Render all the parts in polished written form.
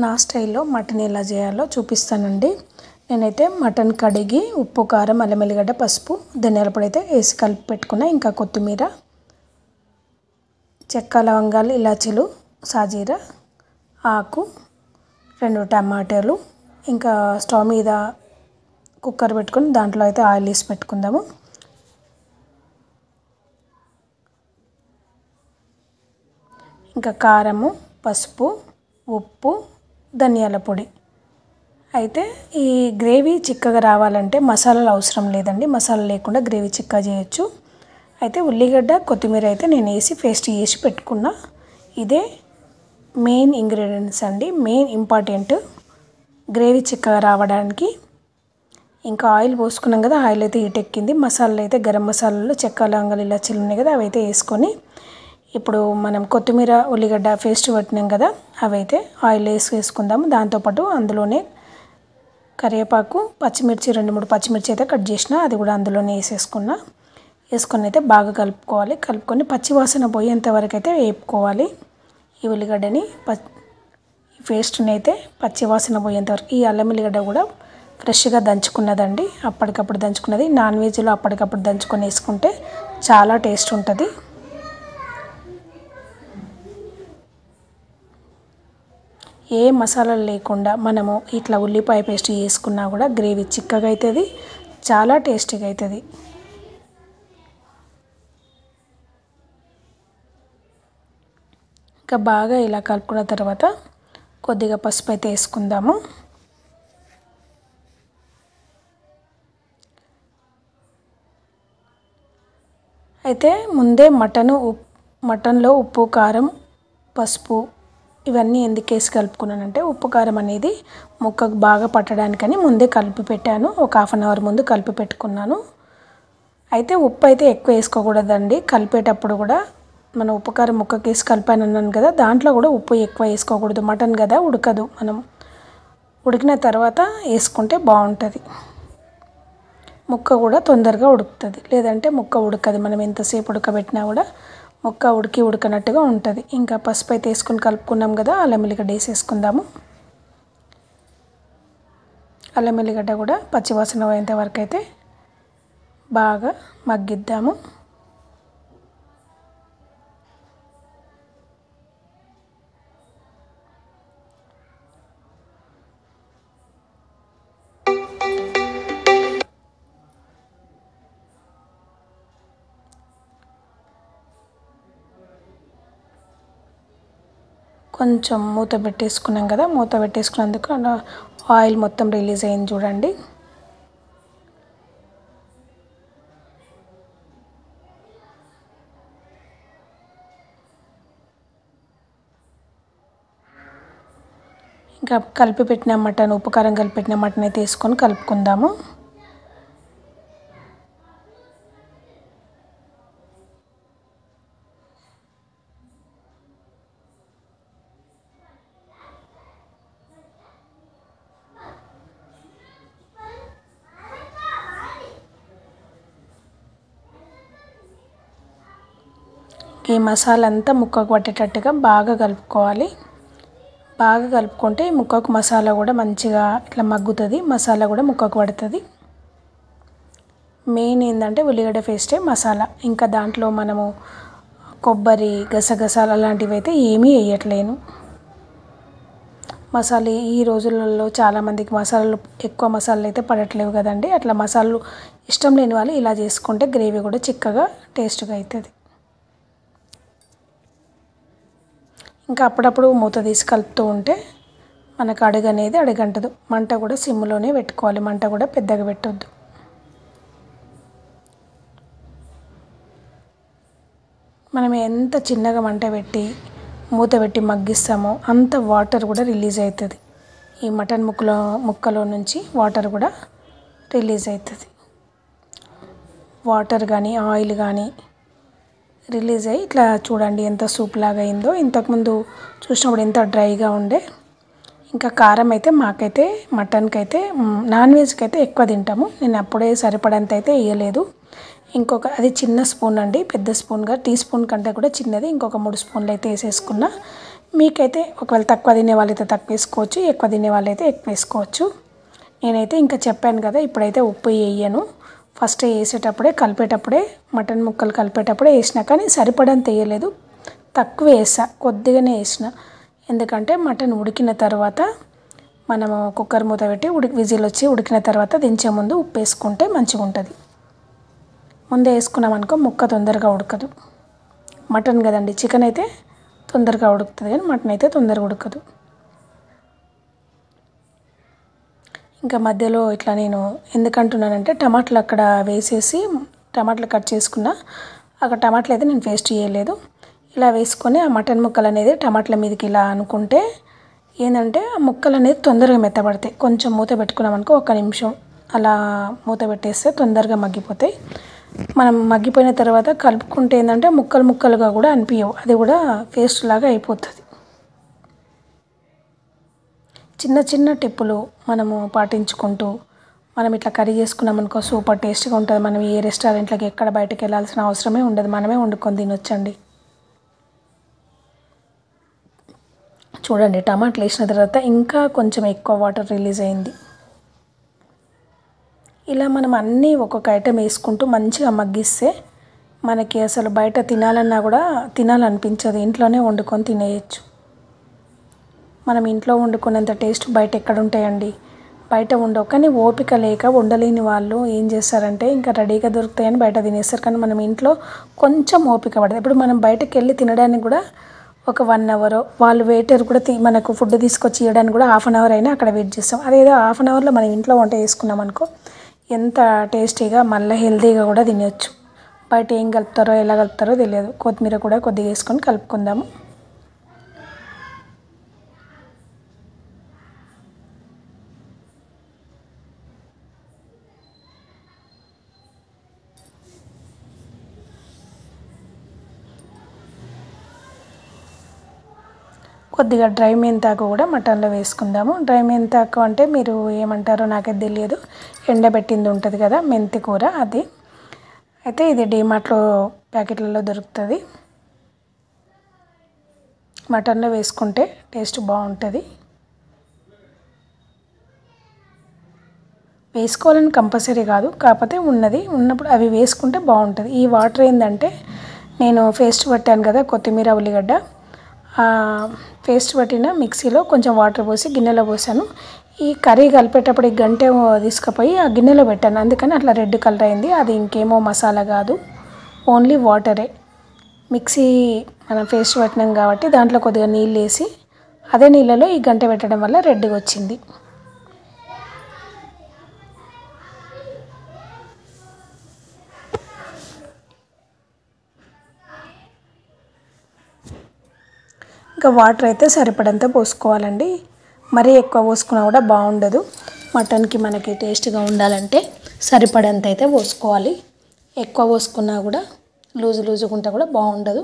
నా స్టైల్లో మటన్ ఎలా చేయాలో చూపిస్తానండి. నేనైతే మటన్ కడిగి ఉప్పు, కారం, అల్లం ఎల్లిగడ్డ, పసుపు, ధనియాల పొడి అయితే వేసి కలిపి పెట్టుకున్నా. ఇంకా కొత్తిమీర, చెక్క, లవంగాలు, ఇలాచీలు, సాజీర ఆకు, 2 టమాటాలు, ఇంకా స్టవ్ మీద కుక్కర్ పెట్టుకొని దాంట్లో అయితే ఆయిల్ వేసి పెట్టుకుందాము. ఇంకా కారము, పసుపు, ఉప్పు, ధనియాల పొడి. అయితే ఈ గ్రేవీ చిక్కగా రావాలంటే మసాలాలు అవసరం లేదండి. మసాలా లేకుండా గ్రేవీ చిక్కగా చేయొచ్చు. అయితే ఉల్లిగడ్డ, కొత్తిమీర అయితే నేను వేసి పేస్ట్ చేసి పెట్టుకున్నా. ఇదే మెయిన్ ఇంగ్రీడియంట్స్ అండి, మెయిన్ ఇంపార్టెంట్ గ్రేవీ చిక్కగా రావడానికి. ఇంకా ఆయిల్ పోసుకున్నాం కదా, ఆయిల్ అయితే హీట్ ఎక్కింది. మసాలాలు అయితే గరం మసాలాలు, చెక్క, లవంగాలు, ఇలాచీలు ఉన్నాయి కదా, అవి అయితే వేసుకొని ఇప్పుడు మనం కొత్తిమీర, ఉల్లిగడ్డ పేస్ట్ పట్టినాం కదా, అవైతే ఆయిల్ వేసుకుందాము. దాంతోపాటు అందులోనే కరివేపాకు, పచ్చిమిర్చి, 2-3 పచ్చిమిర్చి అయితే కట్ చేసిన, అది కూడా అందులోనే వేసుకొని అయితే బాగా కలుపుకోవాలి. కలుపుకొని పచ్చివాసన పోయేంత వరకు అయితే వేపుకోవాలి. ఈ ఉల్లిగడ్డని పేస్ట్ని అయితే పచ్చివాసన పోయేంత వరకు. ఈ అల్లం ఎల్లిగడ్డ కూడా ఫ్రెష్గా దంచుకున్నదండి, అప్పటికప్పుడు దంచుకున్నది. నాన్ వెజ్లో అప్పటికప్పుడు దంచుకొని వేసుకుంటే చాలా టేస్ట్ ఉంటుంది. ఏ మసాలాలు లేకుండా మనము ఇట్లా ఉల్లిపాయ పేస్ట్ చేసుకున్నా కూడా గ్రేవీ చిక్కగా అవుతుంది, చాలా టేస్టీగా అవుతుంది. ఇంకా బాగా ఇలా కలుపుకున్న తర్వాత కొద్దిగా పసుపు అయితే వేసుకుందాము. అయితే ముందే మటన్లో ఉప్పు, కారం, పసుపు ఇవన్నీ ఎందుకు వేసి కలుపుకున్నానంటే ఉప్పు, కారం అనేది ముక్కకు బాగా పట్టడానికని ముందే కలిపి పెట్టాను. ఒక 1/2 అవర్ ముందు కలిపి పెట్టుకున్నాను. అయితే ఉప్పు అయితే ఎక్కువ వేసుకోకూడదండి. కలిపేటప్పుడు కూడా మనం ఉప్పు, కారం ముక్కకి వేసి కలిపాను అన్నాను కదా, దాంట్లో కూడా ఉప్పు ఎక్కువ వేసుకోకూడదు. మటన్ కదా, ఉడకదు. మనం ఉడికిన తర్వాత వేసుకుంటే బాగుంటుంది. ముక్క కూడా తొందరగా ఉడుకుతుంది, లేదంటే ముక్క ఉడకదు. మనం ఎంతసేపు ఉడకబెట్టినా కూడా ముక్క ఉడకనట్టుగా ఉంటుంది. ఇంకా పసుపు అయితే వేసుకొని కలుపుకున్నాం కదా, అల్లం ఎల్లిగడ్డ వేసేసుకుందాము. అల్లం ఎల్లిగడ్డ కూడా పచ్చివాసన పోయేంత వరకు అయితే బాగా మగ్గిద్దాము. కొంచెం మూత పెట్టేసుకున్నాం కదా, మూత పెట్టేసుకున్నందుకు ఆయిల్ మొత్తం రిలీజ్ అయింది చూడండి. ఇంకా కలిపి పెట్టిన మటన్, ఉప్పు కారం కలిపి పెట్టిన మటన్ అయితే వేసుకొని కలుపుకుందాము. ఈ మసాలా అంతా ముక్కకు పట్టేటట్టుగా బాగా కలుపుకోవాలి. బాగా కలుపుకుంటే ముక్కకు మసాలా కూడా మంచిగా ఇట్లా మగ్గుతుంది, మసాలా కూడా ముక్కకు పడుతుంది. మెయిన్ ఏంటంటే ఉల్లిగడ్డ పేస్టే మసాలా. ఇంకా దాంట్లో మనము కొబ్బరి, గసగసాలు అలాంటివి అయితే ఏమీ వేయట్లేను. మసాలా ఈ రోజులలో చాలామందికి ఎక్కువ మసాలాలు అయితే పడట్లేవు కదండి. అట్లా మసాలాలు ఇష్టం లేని వాళ్ళు ఇలా చేసుకుంటే గ్రేవీ కూడా చిక్కగా టేస్ట్గా అవుతుంది. ఇంకా అప్పుడప్పుడు మూత తీసి కలుపుతూ ఉంటే మనకు అడుగు అనేది అడుగంటదు. మంట కూడా సిమ్లోనే పెట్టుకోవాలి, మంట కూడా పెద్దగా పెట్టొద్దు. మనం ఎంత చిన్నగా మంట పెట్టి మూత పెట్టి మగ్గిస్తామో అంత వాటర్ కూడా రిలీజ్ అవుతుంది. ఈ మటన్ ముక్కలో నుంచి వాటర్ కూడా రిలీజ్ అవుతుంది. వాటర్ కానీ ఆయిల్ కానీ రిలీజ్ అయ్యి ఇట్లా చూడండి ఎంత సూప్ లాగా అయిందో. ఇంతకుముందు చూసినప్పుడు ఎంత డ్రైగా ఉండే. ఇంకా కారం అయితే మాకైతే మటన్కి అయితే నాన్ వెజ్కి అయితే ఎక్కువ తింటాము. నేను అప్పుడే సరిపడంత అయితే వేయలేదు. అది చిన్న స్పూన్ అండి, పెద్ద స్పూన్గా టీ స్పూన్ కంటే కూడా చిన్నది. ఇంకొక 3 స్పూన్లు అయితే వేసేసుకున్నా. మీకైతే ఒకవేళ తక్కువ తినే వాళ్ళైతే తక్కువ వేసుకోవచ్చు, ఎక్కువ తినే వాళ్ళైతే ఎక్కువ వేసుకోవచ్చు. నేనైతే ఇంకా చెప్పాను కదా, ఇప్పుడైతే ఉప్పు వేయను. ఫస్ట్ వేసేటప్పుడే కలిపేటప్పుడే మటన్ ముక్కలు కలిపేటప్పుడే వేసిన, కానీ సరిపడంత వేయలేదు, తక్కువ వేసా, కొద్దిగానే వేసిన. ఎందుకంటే మటన్ ఉడికిన తర్వాత మనము కుక్కర్ మూత పెట్టి విజిల్ వచ్చి ఉడికిన తర్వాత దించే ముందు ఉప్పు వేసుకుంటే మంచిగా ఉంటుంది. ముందే వేసుకున్నామనుకో ముక్క తొందరగా ఉడకదు. మటన్ కదండి, చికెన్ అయితే తొందరగా ఉడుకుతుంది కానీ మటన్ అయితే తొందరగా ఉడకదు. ఇంకా మధ్యలో ఇట్లా నేను ఎందుకంటున్నానంటే టమాటాలు అక్కడ వేసేసి టమాటాలు కట్ చేసుకున్నా, అక్కడ టమాటాలు అయితే నేను పేస్ట్ చేయలేదు. ఇలా వేసుకొని ఆ మటన్ ముక్కలు అనేది టమాటాల మీదకి ఇలా అనుకుంటే ఏంటంటే ఆ ముక్కలు అనేది తొందరగా మెత్తబడతాయి. కొంచెం మూత పెట్టుకున్నామనుకో 1 నిమిషం అలా మూత పెట్టేస్తే తొందరగా మగ్గిపోతాయి. మనం మగ్గిపోయిన తర్వాత కలుపుకుంటే ఏంటంటే ముక్కలు ముక్కలుగా కూడా అనిపించవు, అది కూడా పేస్ట్ లాగా అయిపోతుంది. చిన్న చిన్న టిప్పులు మనము పాటించుకుంటూ మనం ఇట్లా కర్రీ చేసుకున్నామనుకో సూపర్ టేస్ట్గా ఉంటుంది. మనం ఏ రెస్టారెంట్లకి ఎక్కడ బయటకు వెళ్ళాల్సిన అవసరమే ఉండదు, మనమే వండుకొని తినొచ్చండి. చూడండి టమాటాలు వేసిన తర్వాత ఇంకా కొంచెం ఎక్కువ వాటర్ రిలీజ్ అయింది. ఇలా మనం అన్నీ ఒక్కొక్క ఐటెం వేసుకుంటూ మంచిగా మగ్గిస్తే మనకి అసలు బయట తినాలన్నా కూడా తినాలనిపించదు, ఇంట్లోనే వండుకొని తినేయచ్చు. మనం ఇంట్లో వండుకునేంత టేస్ట్ బయట ఎక్కడ ఉంటాయండి, బయట ఉండవు. కానీ ఓపిక లేక వండలేని వాళ్ళు ఏం చేస్తారంటే ఇంకా రెడీగా దొరుకుతాయని బయట తినేస్తారు. కానీ మనం ఇంట్లో కొంచెం ఓపిక పడదు. ఇప్పుడు మనం బయటకు వెళ్ళి తినడానికి కూడా ఒక 1 అవర్, వాళ్ళు వెయిటర్ కూడా మనకు ఫుడ్ తీసుకొచ్చి ఇవ్వడానికి కూడా ½ అవర్ అయినా అక్కడ వెయిట్ చేస్తాం. అదేదో ½ అవర్లో మనం ఇంట్లో వంట చేసుకున్నాం అనుకో ఎంత టేస్టీగా మళ్ళీ హెల్తీగా కూడా తినవచ్చు. బయట ఏం కలుపుతారో ఎలా కలుపుతారో తెలియదు. కొత్తిమీర కూడా కొద్దిగా వేసుకొని కలుపుకుందాము. కొద్దిగా డ్రై మెంతాకు కూడా మటన్లో వేసుకుందాము. డ్రై మెంతాకు అంటే మీరు ఏమంటారో నాకైతే తెలియదు, ఎండబెట్టింది ఉంటుంది కదా మెంతి కూర, అది అయితే ఇది డీమార్ట్లో ప్యాకెట్లలో దొరుకుతుంది. మటన్లో వేసుకుంటే టేస్ట్ బాగుంటుంది. వేసుకోవాలని కంపల్సరీ కాదు, కాకపోతే ఉన్నప్పుడు అవి వేసుకుంటే బాగుంటుంది. ఈ వాటర్ ఏంటంటే నేను పేస్ట్ పట్టాను కదా కొత్తిమీర ఉల్లిగడ్డ, పేస్ట్ పట్టిన మిక్సీలో కొంచెం వాటర్ పోసి గిన్నెలో పోసాను. ఈ కర్రీ కలిపేటప్పుడు ఈ గంటె తీసుకుపోయి ఆ గిన్నెలో పెట్టాను, అందుకని అట్లా రెడ్ కలర్ అయింది. అది ఇంకేమో మసాలా కాదు, ఓన్లీ వాటరే. మిక్సీ మనం పేస్ట్ పట్టినాం కాబట్టి దాంట్లో కొద్దిగా నీళ్ళు వేసి అదే నీళ్ళలో ఈ గంటె పెట్టడం వల్ల రెడ్గా వచ్చింది. ఇంకా వాటర్ అయితే సరిపడంత పోసుకోవాలండి, మరీ ఎక్కువ పోసుకున్నా కూడా బాగుండదు. మటన్కి మనకి టేస్ట్గా ఉండాలంటే సరిపడంత అయితే పోసుకోవాలి. ఎక్కువ పోసుకున్నా కూడా లూజుగా ఉంటే కూడా బాగుండదు.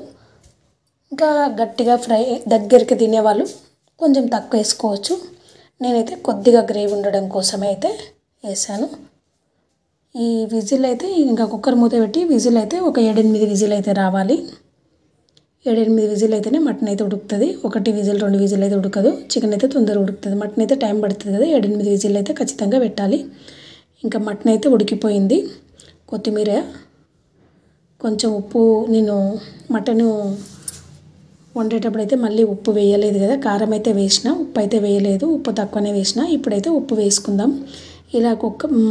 ఇంకా గట్టిగా ఫ్రై దగ్గరికి తినేవాళ్ళు కొంచెం తక్కువ వేసుకోవచ్చు. నేనైతే కొద్దిగా గ్రేవీ ఉండడం కోసమే అయితే వేసాను. ఈ విజిల్ అయితే ఇంకా కుక్కర్ మూత పెట్టి విజిల్ అయితే ఒక 7-8 విజిల్ అయితే రావాలి. 7-8 విజిల్ అయితేనే మటన్ అయితే ఉడుకుతుంది. 1 విజిల్ 2 విజిల్ అయితే ఉడకదు. చికెన్ అయితే తొందరగా ఉడుకుతుంది, మటన్ అయితే టైం పడుతుంది కదా. 7-8 విజిల్ అయితే ఖచ్చితంగా పెట్టాలి. ఇంకా మటన్ అయితే ఉడికిపోయింది. కొత్తిమీర, కొంచెం ఉప్పు, నేను మటను వండేటప్పుడు అయితే మళ్ళీ ఉప్పు వేయలేదు కదా, కారం అయితే వేసిన, ఉప్పు అయితే వేయలేదు, ఉప్పు తక్కువనే వేసిన. ఇప్పుడైతే ఉప్పు వేసుకుందాం. ఇలా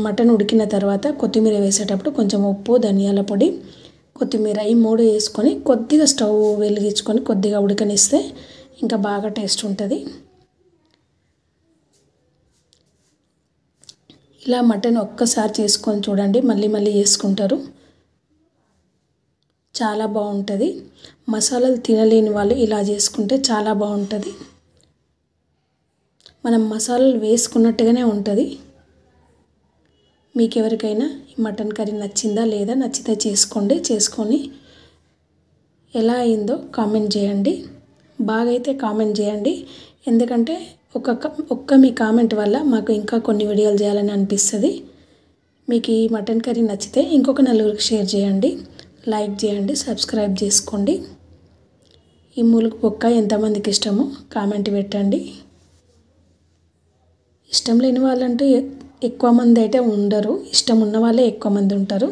మటన్ ఉడికిన తర్వాత కొత్తిమీర వేసేటప్పుడు కొంచెం ఉప్పు, ధనియాల పొడి, కొత్తిమీర ఈ 3 వేసుకొని కొద్దిగా స్టవ్ వెలిగించుకొని కొద్దిగా ఉడకనిస్తే ఇంకా బాగా టేస్ట్ ఉంటుంది. ఇలా మటన్ ఒక్కసారి చేసుకొని చూడండి, మళ్ళీ మళ్ళీ చేసుకుంటారు, చాలా బాగుంటుంది. మసాలాలు తినలేని వాళ్ళు ఇలా చేసుకుంటే చాలా బాగుంటుంది. మనం మసాలాలు వేసుకున్నట్టుగానే ఉంటుంది. మీకు ఎవరికైనా ఈ మటన్ కర్రీ నచ్చిందా లేదా, నచ్చితే చేసుకొని ఎలా అయిందో కామెంట్ చేయండి. బాగా అయితే కామెంట్ చేయండి, ఎందుకంటే ఒక్క మీ కామెంట్ వల్ల మాకు ఇంకా కొన్ని వీడియోలు చేయాలని అనిపిస్తుంది. మీకు ఈ మటన్ కర్రీ నచ్చితే ఇంకొక నలుగురికి షేర్ చేయండి, లైక్ చేయండి, సబ్స్క్రైబ్ చేసుకోండి. ఈ మూలుగు పొక్క ఎంతమందికి ఇష్టమో కామెంట్ పెట్టండి. ఇష్టం లేని వాళ్ళంటూ ఎక్కువ మంది అయితే ఉండరు, ఇష్టం ఉన్న వాళ్ళే ఎక్కువ మంది ఉంటారు.